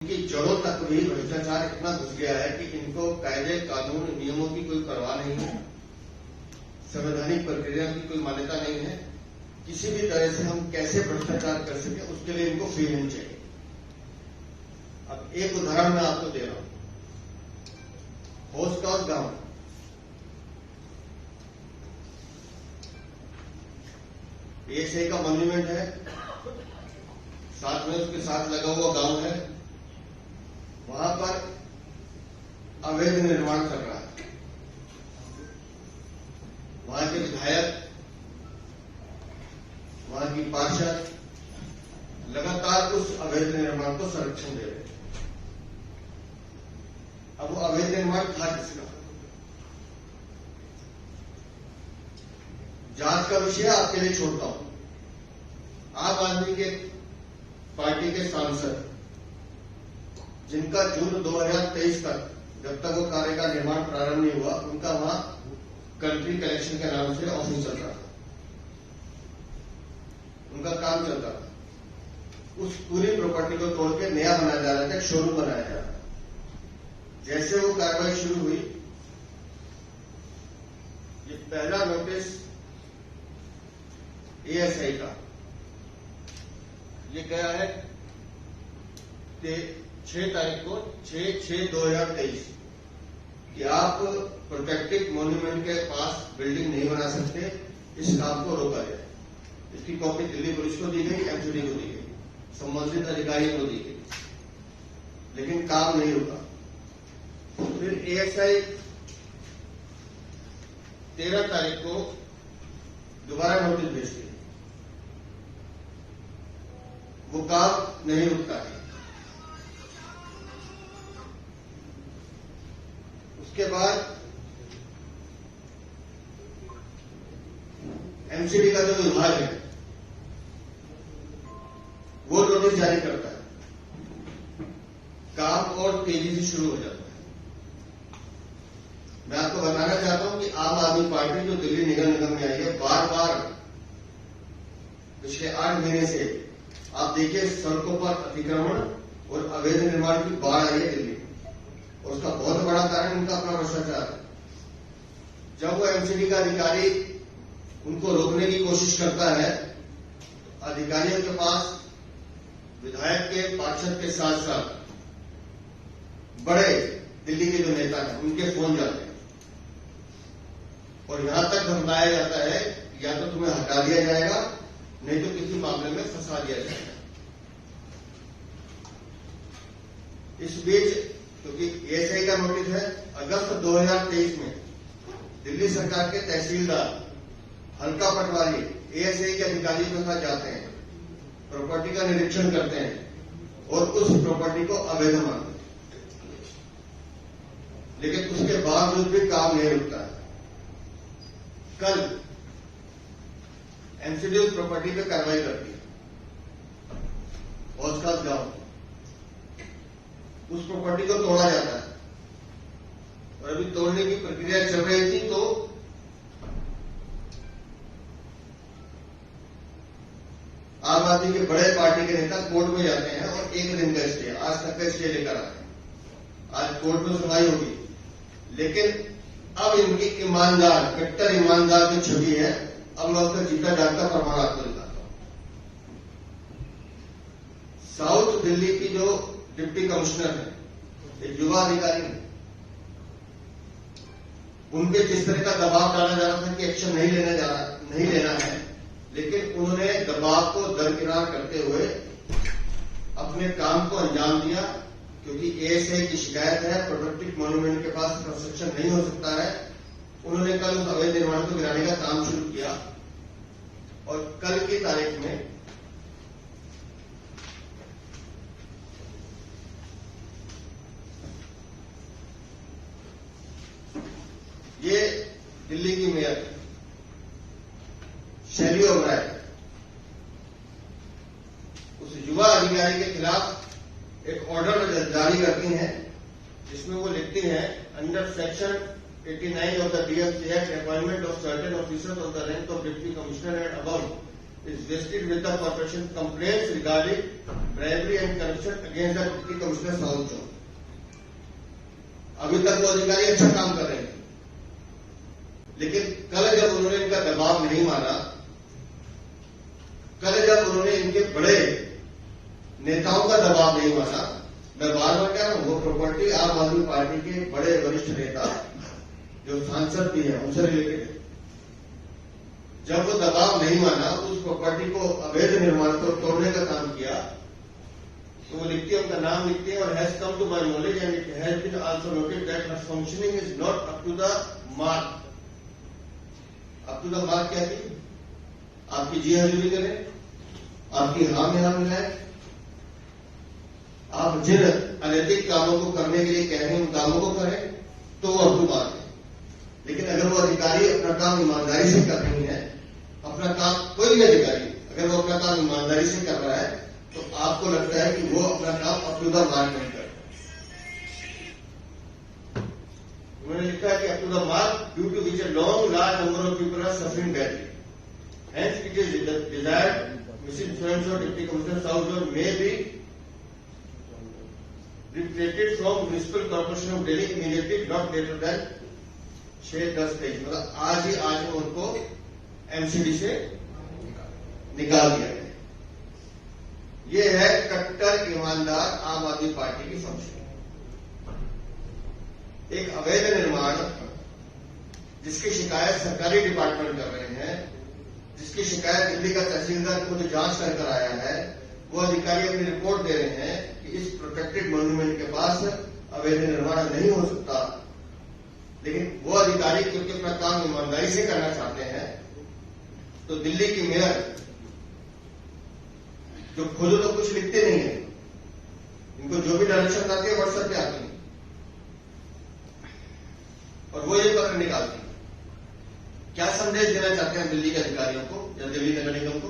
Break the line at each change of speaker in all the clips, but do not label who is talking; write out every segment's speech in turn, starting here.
की जड़ों तक भी भ्रष्टाचार इतना घुस गया है कि इनको कायदे कानून नियमों की कोई परवाह नहीं है, संवैधानिक प्रक्रिया की कोई मान्यता नहीं है। किसी भी तरह से हम कैसे भ्रष्टाचार कर सके उसके लिए इनको फ्री हैंड चाहिए। अब एक उदाहरण मैं आपको दे रहा हूं। होसकास गांव, PSI का मॉन्यूमेंट है, साथ में उसके साथ लगा हुआ गांव है। वहां पर अवैध निर्माण चल रहा है। वहां के विधायक, वहां की पार्षद लगातार उस अवैध निर्माण को संरक्षण दे रहे हैं। अब वो अवैध निर्माण था किसका? जांच का विषय आपके लिए छोड़ता हूं। आम आदमी के पार्टी के सांसद जिनका जून 2023 तक, जब तक वो कार्य का निर्माण प्रारंभ नहीं हुआ, उनका वहां कंट्री कलेक्शन के नाम से ऑफिस चल रहा था, उनका काम चलता था। उस पूरी प्रॉपर्टी को तोड़ के नया बनाया जा रहा था, शोरूम बनाया जा रहा था। जैसे वो कार्रवाई शुरू हुई, ये पहला नोटिस ASI का ये गया है 6 तारीख को, 6/6/2023 कि आप प्रोटेक्टेड मॉन्यूमेंट के पास बिल्डिंग नहीं बना सकते, इस काम को रोका जाए। इसकी कॉपी दिल्ली पुलिस को दी गई, MCD को दी गई, संबंधित अधिकारियों को दी गई, लेकिन काम नहीं रुका। फिर ASI 13 तारीख को दोबारा नोटिस भेजती है, वो काम नहीं रुकता है। उसके बाद MCD का जो विभाग है वो नोटिस जारी करता है, काम और तेजी से शुरू हो जाता है। मैं आपको बताना चाहता हूं कि आम आदमी पार्टी जो दिल्ली निगम में आई है, बार बार पिछले 8 महीने से आप देखिए सड़कों पर अतिक्रमण और अवैध निर्माण की बाढ़ आई है दिल्ली, और उसका बहुत बड़ा कारण उनका अपना भ्रष्टाचार है। जब वो MCD का अधिकारी उनको रोकने की कोशिश करता है, तो अधिकारियों के पास विधायक के, पार्षद के साथ साथ बड़े दिल्ली के जो नेता हैं उनके फोन जाते हैं, और यहां तक धमकाया जाता है या तो तुम्हें हटा दिया जाएगा, नहीं तो किसी मामले में फंसा दिया जाएगा। इस बीच, क्योंकि ASI का नोटिस है, अगस्त 2023 में दिल्ली सरकार के तहसीलदार हल्का पटवारी ASI के अधिकारियों के साथ जाते हैं, प्रॉपर्टी का निरीक्षण करते हैं और उस प्रॉपर्टी को अवैध मानते हैं, लेकिन उसके बावजूद भी काम नहीं रुकता है। कल MCD उस प्रॉपर्टी पे कार्रवाई करती है, होसकास गांव, उस प्रॉपर्टी को तोड़ा जाता है, और अभी तोड़ने की प्रक्रिया चल रही थी तो आम आदमी के बड़े पार्टी के नेता कोर्ट में जाते हैं और 1 दिन का स्टे, आज तक का स्टे लेकर आते हैं। आज कोर्ट में सुनवाई होगी, लेकिन अब इनकी ईमानदार, कट्टर ईमानदार जो छवि है, अब मैं उसका जीता जागता प्रमाण आपको दिखाता हूं। साउथ दिल्ली की जो डिप्टी कमिश्नर है, एक युवा अधिकारी है, उनके जिस तरह का दबाव डाला जा रहा था कि एक्शन नहीं लेना है, लेकिन उन्होंने दबाव को दरकिनार करते हुए अपने काम को अंजाम दिया। क्योंकि ASI की शिकायत है, प्रोटेक्टेड मॉन्यूमेंट के पास कंस्ट्रक्शन नहीं हो सकता है, उन्होंने कल उस अवैध निर्माण को गिराने का काम शुरू किया, और कल की तारीख में ये दिल्ली की मेयर शैली ओबराय उस युवा अधिकारी के खिलाफ एक ऑर्डर जारी करती हैं, जिसमें वो लिखती हैं, under section 89 of the DFC Act, appointment of certain officers of the rank of Deputy Commissioner and above is vested with the corporation complaints regarding bribery and corruption against the Deputy Commissioner South Zone. अभी तक वो अधिकारी अच्छा काम कर रहे हैं, लेकिन कल जब उन्होंने इनका दबाव नहीं माना, कल जब उन्होंने इनके बड़े नेताओं का दबाव नहीं माना, मैं बार बार कह रहा हूं, वो प्रॉपर्टी आम आदमी पार्टी के बड़े वरिष्ठ नेता जो सांसद भी है उनसे रिलेटेड है। जब वो दबाव नहीं माना, उस प्रॉपर्टी को अवैध निर्माण को तोड़ने का काम किया, तो वो लिखती है, उनका नाम लिखते हैं, और has come to my knowledge and it has been also noted that her functioning is not up to the mark. Up to the mark क्या थी? आपकी जी हजूरी करें, आपकी हाँ में हाँ मिलाए, आप जिन अनैतिक कामों को करने के लिए कह रहे हैं उन कामों को करें, तो वो अप टू मार्क है। लेकिन अगर वो अधिकारी अपना काम ईमानदारी से कर रही है, अपना काम, कोई भी अधिकारी अगर वो अपना काम ईमानदारी से कर रहा है, तो आपको लगता है कि वो अपना काम अप टू द मार्क नहीं करता। उन्होंने लिखा है कि up to the mark due to which a long large number of people are suffering badly, hence it is desired misinfluence of Deputy Commissioner South Zone may be replaced from Municipal Corporation of Delhi immediately, not later than 6-10 days। मतलब आज ही आज में उनको MCD से निकाल दिया गया। ये है कट्टर ईमानदार आम आदमी पार्टी की फंक्शन। एक अवैध निर्माण जिसकी शिकायत सरकारी डिपार्टमेंट कर रहे हैं, जिसकी शिकायत दिल्ली का तहसीलदार खुद जांच कर आया है, वो अधिकारी अपनी रिपोर्ट दे रहे हैं कि इस प्रोटेक्टेड मॉन्यूमेंट के पास अवैध निर्माण नहीं हो सकता, लेकिन वो अधिकारी क्योंकि अपना काम ईमानदारी से करना चाहते हैं, तो दिल्ली की मेयर जो खुद तो कुछ लिखते नहीं है, इनको जो भी डायरेक्शन आती है व्हाट्सएप पे आती है, और वो ये पत्र निकालती है। क्या संदेश देना चाहते हैं दिल्ली के अधिकारियों को या दिल्ली नगर निगम को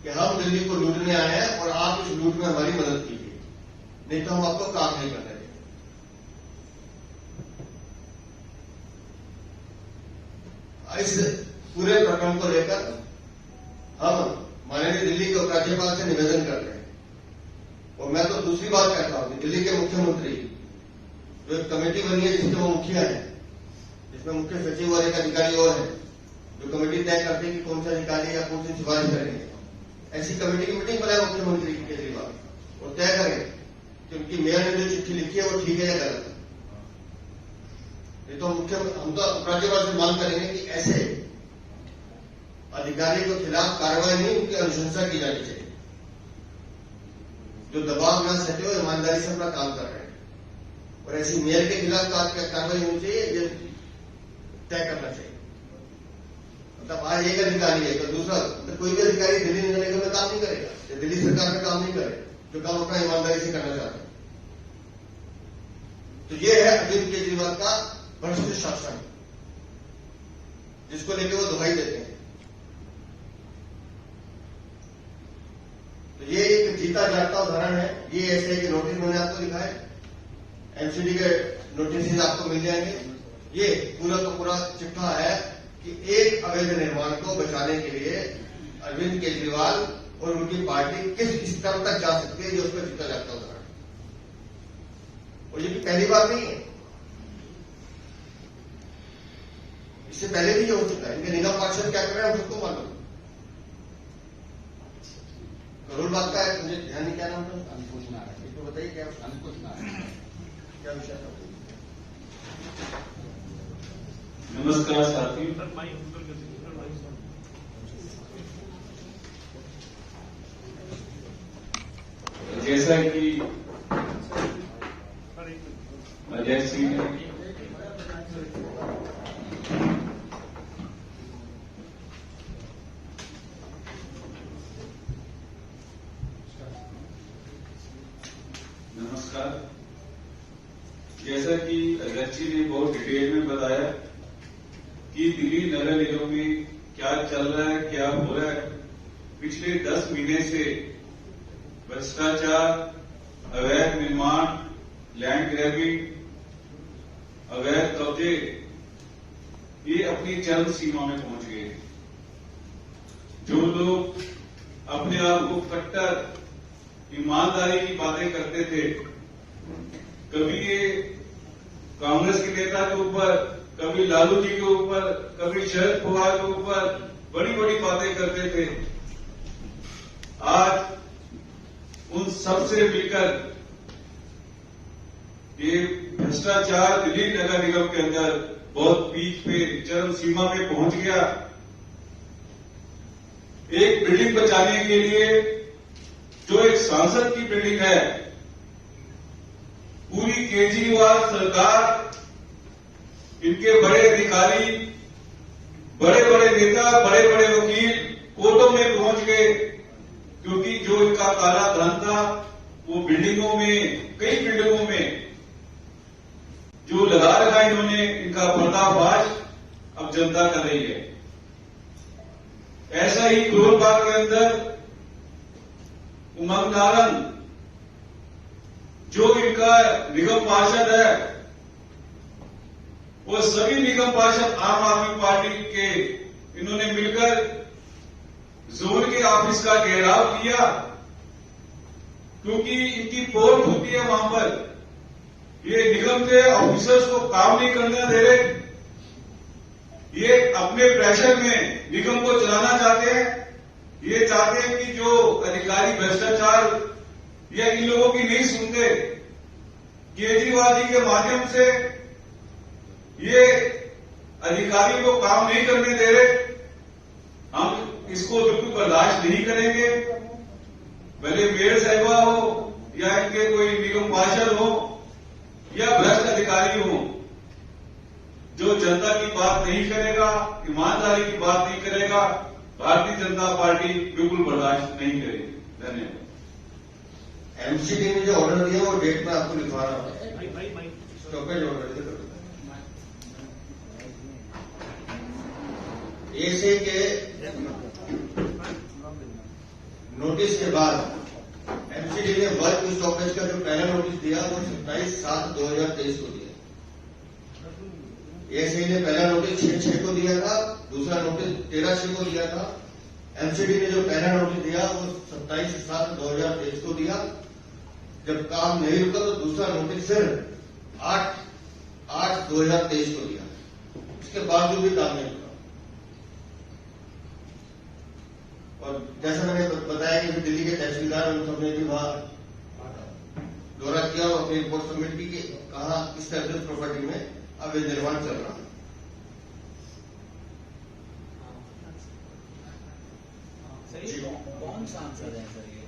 कि हम दिल्ली को लूटने आए हैं और आप इस लूट में हमारी मदद कीजिए, नहीं तो हम आपको काम नहीं करने देंगे। इस पूरे प्रकरण को लेकर हम माननीय दिल्ली के उपराज्यपाल से निवेदन करते हैं, और मैं तो दूसरी बात कहता हूं कि दिल्ली के मुख्यमंत्री जो एक कमेटी बनी है जिसके वो मुखिया है, जिसमें मुख्य सचिव और एक अधिकारी और है, जो कमेटी तय करते हैं कि कौन सा अधिकारी या कौन सी सिफारिश करेंगे, ऐसी कमेटी की मीटिंग बनाए मुख्यमंत्री केजरीवाल और तय करें कि उनकी मेयर ने जो चिट्ठी लिखी है वो ठीक है या गलत है। नहीं तो हम तो राज्यपाल से मांग करेंगे कि ऐसे अधिकारी के खिलाफ कार्रवाई नहीं, उनकी अनुशंसा की जानी चाहिए, जो दबाव न सके वो ईमानदारी से अपना काम कर रहे हैं, और ऐसी मेयर के खिलाफ कार्रवाई होनी चाहिए, ये तय करना चाहिए। मतलब आज एक अधिकारी है तो दूसरा, तो कोई भी अधिकारी दिल्ली नगर निगम में काम नहीं करेगा या दिल्ली सरकार में काम नहीं करे जो काम अपना ईमानदारी से करना चाहता है। तो ये है अरविंद केजरीवाल का भ्रष्ट शासन, जिसको लेकर वो दुहाई देते हैं। तो ये एक जीता जागता उदाहरण है। ये ऐसे कि नोटिस मैंने आपको दिखा है, एमसीडी के नोटिस आपको मिल जाएंगे। ये पूरा का पूरा चिट्ठा है कि एक अवैध निर्माण को बचाने के लिए अरविंद केजरीवाल और उनकी पार्टी किस स्तर तक जा सकती है, ये उसका जीता जागता उदाहरण। और ये पहली बार नहीं है, इससे पहले भी ये हो चुका है। इनके निगम पार्षद क्या कर रहे हैं हम सबको मालूम। करोल बात का है, मुझे ध्यान नहीं, क्या नाम था? अंकुश नारायण। इसको बताइए क्या अंकुश नारायण क्या विषय था?
नमस्कार साथियों, जैसा कि अजय सिंह नमस्कार, जैसा कि अजय जी ने बहुत डिटेल में बताया कि दिल्ली नगर निगम में क्या चल रहा है, क्या हो रहा है। पिछले 10 महीने से भ्रष्टाचार, अवैध निर्माण, लैंड ग्रैबिंग, अवैध कब्जे, ये अपनी चरम सीमा में पहुंच गए। जो लोग अपने आप को कट्टर ईमानदारी की बातें करते थे, कभी ये कांग्रेस के नेता के ऊपर, कभी लालू जी के ऊपर, कभी शरद पवार के ऊपर बड़ी बड़ी बातें करते थे, आज उन सबसे मिलकर ये भ्रष्टाचार दिल्ली नगर निगम के अंदर बहुत पीक पे, चरम सीमा पे पहुंच गया। एक बिल्डिंग बचाने के लिए जो एक सांसद की बिल्डिंग है, पूरी केजरीवाल सरकार, इनके बड़े अधिकारी, बड़े बड़े नेता, बड़े बड़े वकील कोर्टों में पहुंच गए, क्योंकि जो इनका काला धन था वो बिल्डिंगों में, कई बिल्डिंगों में जो लगा रखा इन्होंने, इनका पर्दाफाश अब जनता कर रही है। ऐसा ही करोलबाग के अंदर उमंग नारंग, जो इनका निगम पार्षद है, वो सभी निगम पार्षद आम आदमी पार्टी के, इन्होंने मिलकर जोन के ऑफिस का घेराव किया, क्योंकि इनकी पोल होती है वहां पर। ये निगम के ऑफिसर्स को काम नहीं करने दे रहे, ये अपने प्रेशर में निगम को चलाना चाहते हैं। ये चाहते हैं कि जो अधिकारी भ्रष्टाचार या इन लोगों की नहीं सुनते, केजरीवाल जी के माध्यम से ये अधिकारी को काम नहीं करने दे रहे। हम इसको बिल्कुल बर्दाश्त नहीं करेंगे। भले मेयर साहिबा हो या इनके कोई निगम पार्षद हो या भ्रष्ट अधिकारी हो, जो जनता की बात नहीं करेगा, ईमानदारी की बात नहीं करेगा, भारतीय जनता पार्टी बिल्कुल बर्दाश्त नहीं करेगी। धन्यवाद।
एमसीडी ने जो ऑर्डर दिया वो डेट में आपको लिखवा रहा हूं, स्टॉपेज ऑर्डर एसे के नोटिस के बाद एमसीडी ने वर्क स्टॉपेज का जो पहला नोटिस दिया वो 27/7/2023 को दिया। एएसआई ने पहला नोटिस 6/6 को दिया था, दूसरा नोटिस 13/6 को दिया था। एमसीडी ने जो पहला नोटिस दिया वो 27/7/2023 को दिया। जब काम नहीं रुका तो दूसरा नोटिस सिर्फ 8/8/2023 को दिया। उसके बावजूद भी काम नहीं रुका। और जैसा मैंने बताया कि दिल्ली के तहसीलदार उन सबने भी वहां दौरा किया और अपनी रिपोर्ट सबमिट की कि कहा इस सर्विस प्रॉपर्टी में अब ये निर्माण चल रहा है।
कौन सांसद है सर ये?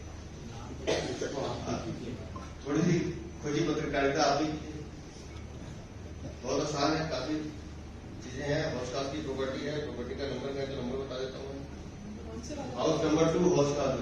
थोड़ी सी खोजी पत्रकारिता आपकी बहुत आसान है, काफी चीजें हैं। हॉस्कास की प्रॉपर्टी है, प्रॉपर्टी का नंबर है तो नंबर बता देता हूँ। House number 2 हॉस्कास।